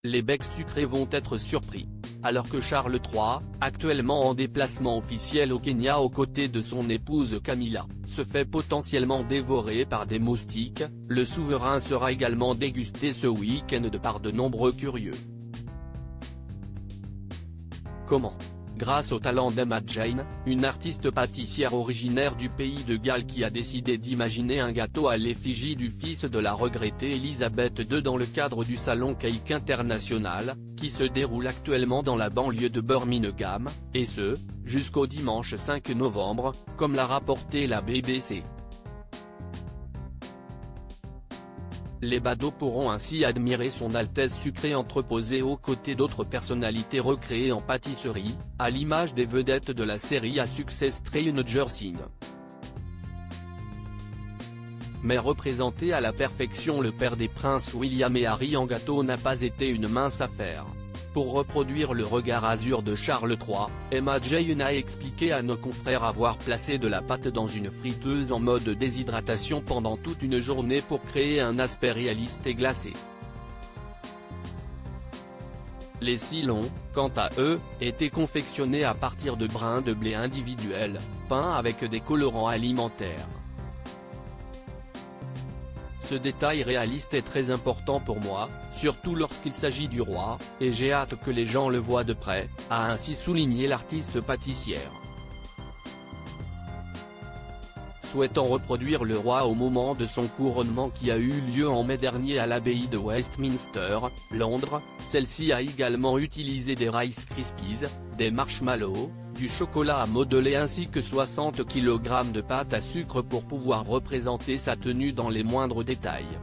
les becs sucrés vont être surpris. Alors que Charles III, actuellement en déplacement officiel au Kenya aux côtés de son épouse Camilla, se fait potentiellement dévorer par des moustiques, le souverain sera également dégusté ce week-end par de nombreux curieux. Comment ? Grâce au talent d'Emma Jane, une artiste pâtissière originaire du pays de Galles qui a décidé d'imaginer un gâteau à l'effigie du fils de la regrettée Elisabeth II dans le cadre du Salon Cake International, qui se déroule actuellement dans la banlieue de Birmingham, et ce, jusqu'au dimanche 5 novembre, comme l'a rapporté la BBC. Les badauds pourront ainsi admirer son Altesse sucrée entreposée aux côtés d'autres personnalités recréées en pâtisserie, à l'image des vedettes de la série à succès Stranger Things. Mais représenter à la perfection le père des princes William et Harry en gâteau n'a pas été une mince affaire. Pour reproduire le regard azur de Charles III, Emma Jane a expliqué à nos confrères avoir placé de la pâte dans une friteuse en mode déshydratation pendant toute une journée pour créer un aspect réaliste et glacé. Les silons, quant à eux, étaient confectionnés à partir de brins de blé individuels, peints avec des colorants alimentaires. Ce détail réaliste est très important pour moi, surtout lorsqu'il s'agit du roi, et j'ai hâte que les gens le voient de près, a ainsi souligné l'artiste pâtissière. Souhaitant reproduire le roi au moment de son couronnement qui a eu lieu en mai dernier à l'abbaye de Westminster, Londres, celle-ci a également utilisé des Rice Krispies, des marshmallows, du chocolat à modeler ainsi que 60 kg de pâte à sucre pour pouvoir représenter sa tenue dans les moindres détails.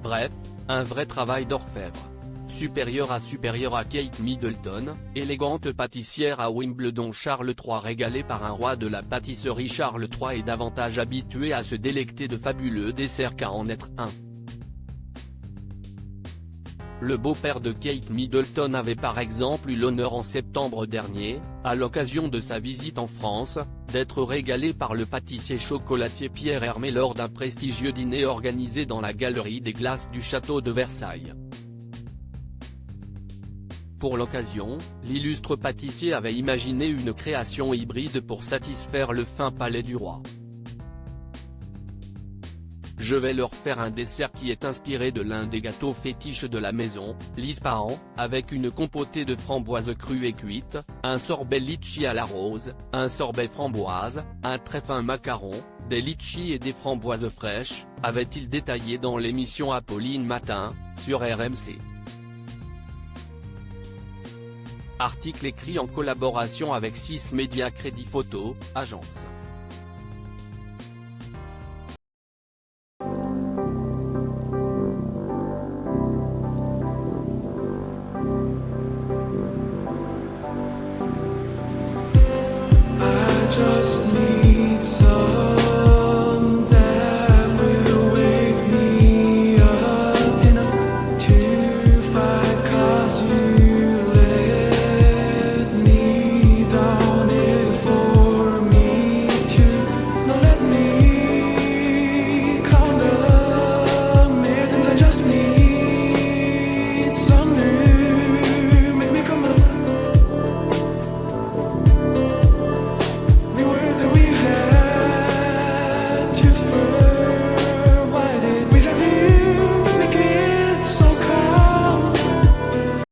Bref, un vrai travail d'orfèvre. Supérieure à Kate Middleton, élégante pâtissière à Wimbledon. Charles III régalé par un roi de la pâtisserie. Charles III est davantage habitué à se délecter de fabuleux desserts qu'à en être un. Le beau-père de Kate Middleton avait par exemple eu l'honneur en septembre dernier, à l'occasion de sa visite en France, d'être régalé par le pâtissier chocolatier Pierre Hermé lors d'un prestigieux dîner organisé dans la galerie des glaces du château de Versailles. Pour l'occasion, l'illustre pâtissier avait imaginé une création hybride pour satisfaire le fin palais du roi. Je vais leur faire un dessert qui est inspiré de l'un des gâteaux fétiches de la maison, l'ispahan, avec une compotée de framboises crues et cuites, un sorbet litchi à la rose, un sorbet framboise, un très fin macaron, des litchis et des framboises fraîches, avait-il détaillé dans l'émission Apolline Matin, sur RMC. Article écrit en collaboration avec 6 Médias Crédit Photo, agence. I just need some